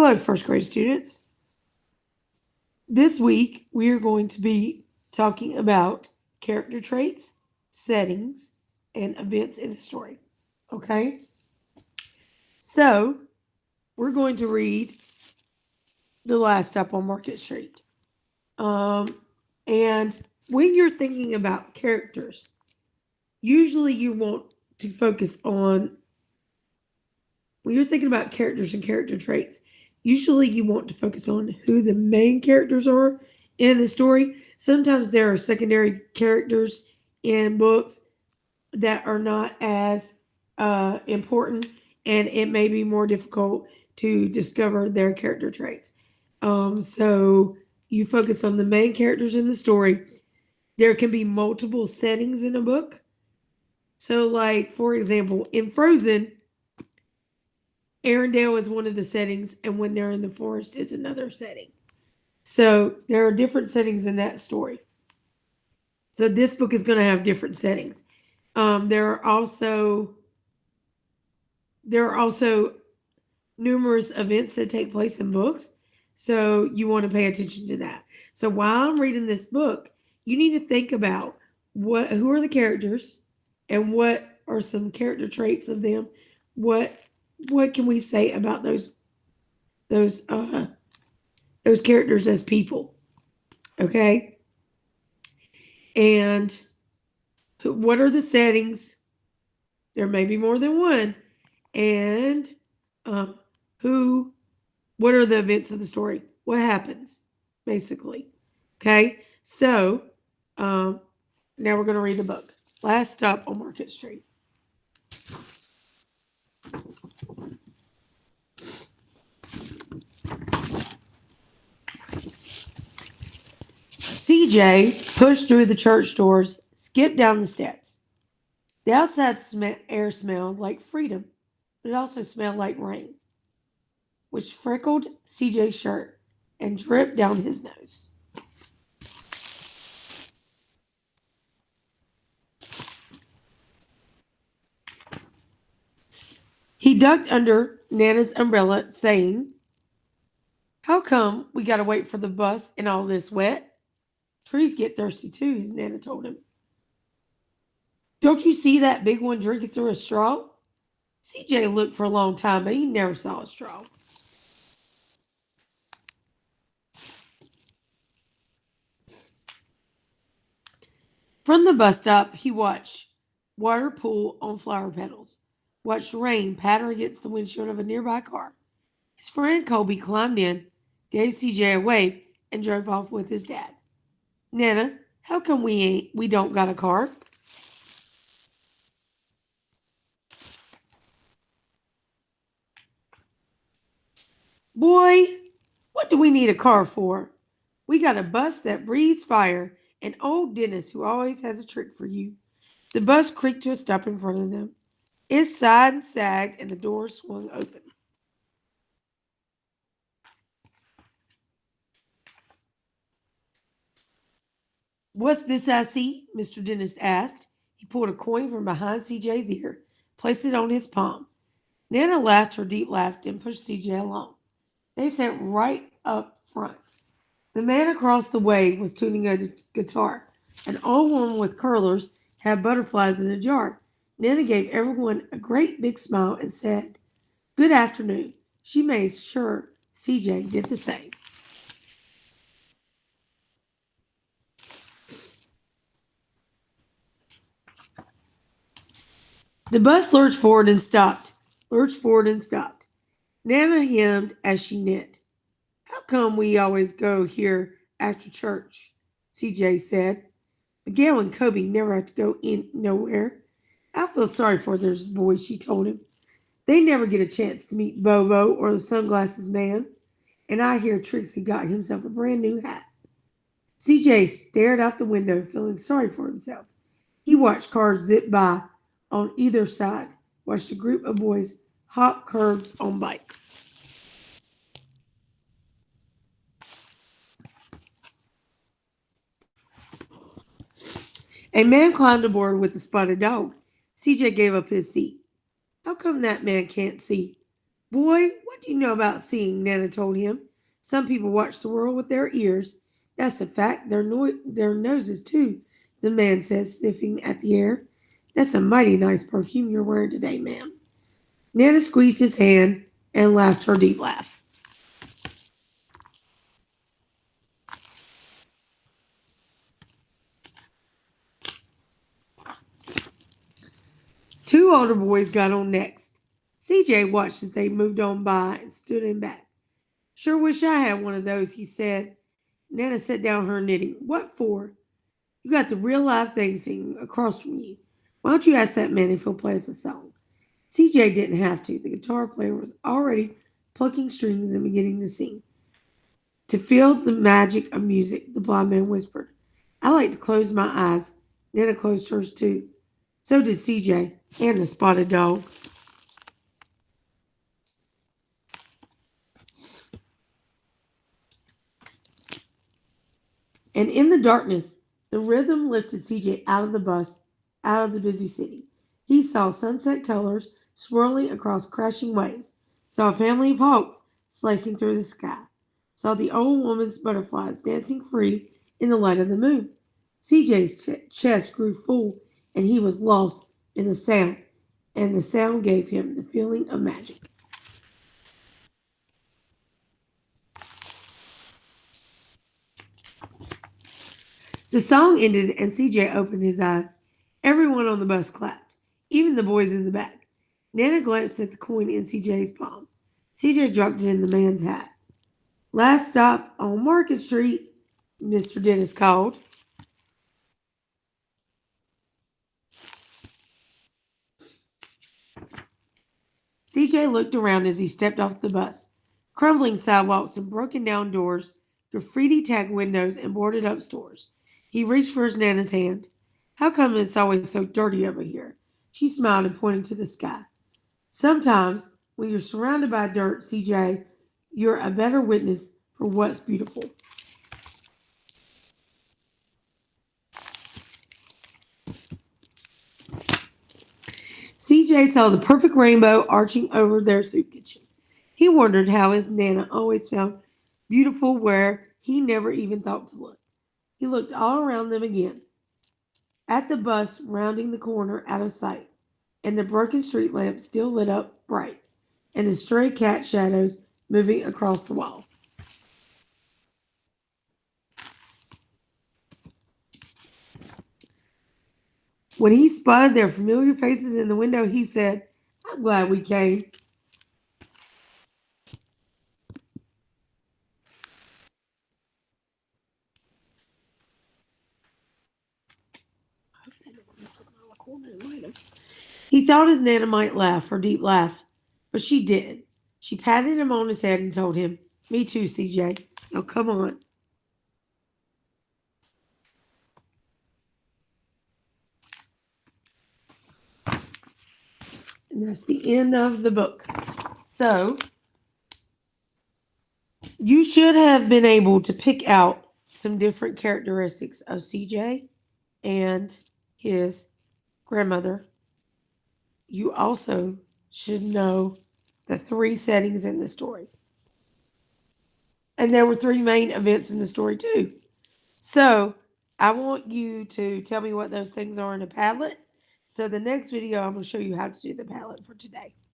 Hello, first grade students. This week, we are going to be talking about character traits, settings, and events in a story. Okay? So, we're going to read The Last Stop on Market Street. And when you're thinking about characters, usually you want to focus on, when you're thinking about characters and character traits, usually you want to focus on who the main characters are in the story. Sometimes there are secondary characters in books that are not as important, and it may be more difficult to discover their character traits. So you focus on the main characters in the story. There can be multiple settings in a book. So, like, for example, in Frozen, Arendelle is one of the settings, and when they're in the forest is another setting. So there are different settings in that story. So this book is going to have different settings. There are also numerous events that take place in books, so you want to pay attention to that. So while I'm reading this book, you need to think about who are the characters and what are some character traits of them. What can we say about those characters as people? Okay, and what are the settings? There may be more than one, and who? What are the events of the story? What happens, basically? Okay, so now we're going to read the book. Last Stop on Market Street. CJ pushed through the church doors, skipped down the steps. The outside air smelled like freedom, but it also smelled like rain, which freckled CJ's shirt and dripped down his nose. He ducked under Nana's umbrella, saying, "How come we gotta wait for the bus in all this wet? Trees get thirsty too," his Nana told him. "Don't you see that big one drinking through a straw?" CJ looked for a long time, but he never saw a straw. From the bus stop, he watched water pool on flower petals, watched rain patter against the windshield of a nearby car. His friend Colby climbed in, gave CJ a wave, and drove off with his dad. "Nana, how come we don't got a car?" "Boy, what do we need a car for? We got a bus that breathes fire and old Dennis who always has a trick for you." The bus creaked to a stop in front of them. It sighed and sagged, and the door swung open. "What's this I see?" Mr. Dennis asked. He pulled a coin from behind CJ's ear, placed it on his palm. Nana laughed her deep laugh and pushed CJ along. They sat right up front. The man across the way was tuning a guitar. An old woman with curlers had butterflies in a jar. Nana gave everyone a great big smile and said, "Good afternoon." She made sure CJ did the same. The bus lurched forward and stopped, lurched forward and stopped. Nana hemmed as she knit. "How come we always go here after church?" CJ said. "Miguel and Kobe never have to go in nowhere." "I feel sorry for those boys," she told him. "They never get a chance to meet Bobo or the sunglasses man. And I hear Trixie got himself a brand new hat." CJ stared out the window, feeling sorry for himself. He watched cars zip by on either side, watched a group of boys hop curbs on bikes. A man climbed aboard with a spotted dog. CJ gave up his seat. "How come that man can't see?" "Boy, what do do you know about seeing? Nana told him. Some people watch the world with their ears. That's a fact. Their noses, too, the man said, sniffing at the air. That's a mighty nice perfume you're wearing today, ma'am. Nana squeezed his hand and laughed her deep laugh. Two older boys got on next. CJ watched as they moved on by and stood in back. Sure wish I had one of those, he said. Nana set down her knitting. What for? You got the real live thing singing across from you. Why don't you ask that man if he'll play us a song? CJ didn't have to. The guitar player was already plucking strings and beginning to sing. To feel the magic of music, the blind man whispered. I like to close my eyes. Nana closed hers too. So did CJ and the spotted dog. And in the darkness, the rhythm lifted CJ out of the bus, out of the busy city. He saw sunset colors swirling across crashing waves, saw a family of hawks slicing through the sky, saw the old woman's butterflies dancing free in the light of the moon. CJ's chest grew full, and he was lost in the sound, and the sound gave him the feeling of magic. The song ended and CJ opened his eyes. Everyone on the bus clapped, even the boys in the back. Nana glanced at the coin in CJ's palm. CJ dropped it in the man's hat. Last stop on Market Street, Mr. Dennis called. CJ looked around as he stepped off the bus. Crumbling sidewalks and broken down doors, graffiti tagged windows, and boarded up stores. He reached for his Nana's hand. How come it's always so dirty over here? She smiled and pointed to the sky. Sometimes, when you're surrounded by dirt, CJ, you're a better witness for what's beautiful. CJ saw the perfect rainbow arching over their soup kitchen. He wondered how his Nana always found beautiful where he never even thought to look. He looked all around them again, at the bus rounding the corner out of sight, and the broken street lamp still lit up bright, and the stray cat shadows moving across the wall. When he spotted their familiar faces in the window, he said, I'm glad we came. He thought his Nana might laugh, her deep laugh, but she didn't. She patted him on his head and told him, Me too, CJ. Now come on. And that's the end of the book. So, you should have been able to pick out some different characteristics of CJ and his grandmother. You also should know the three settings in the story. And there were three main events in the story, too. So, I want you to tell me what those things are in a Padlet. So, the next video, I'm going to show you how to do the Padlet for today.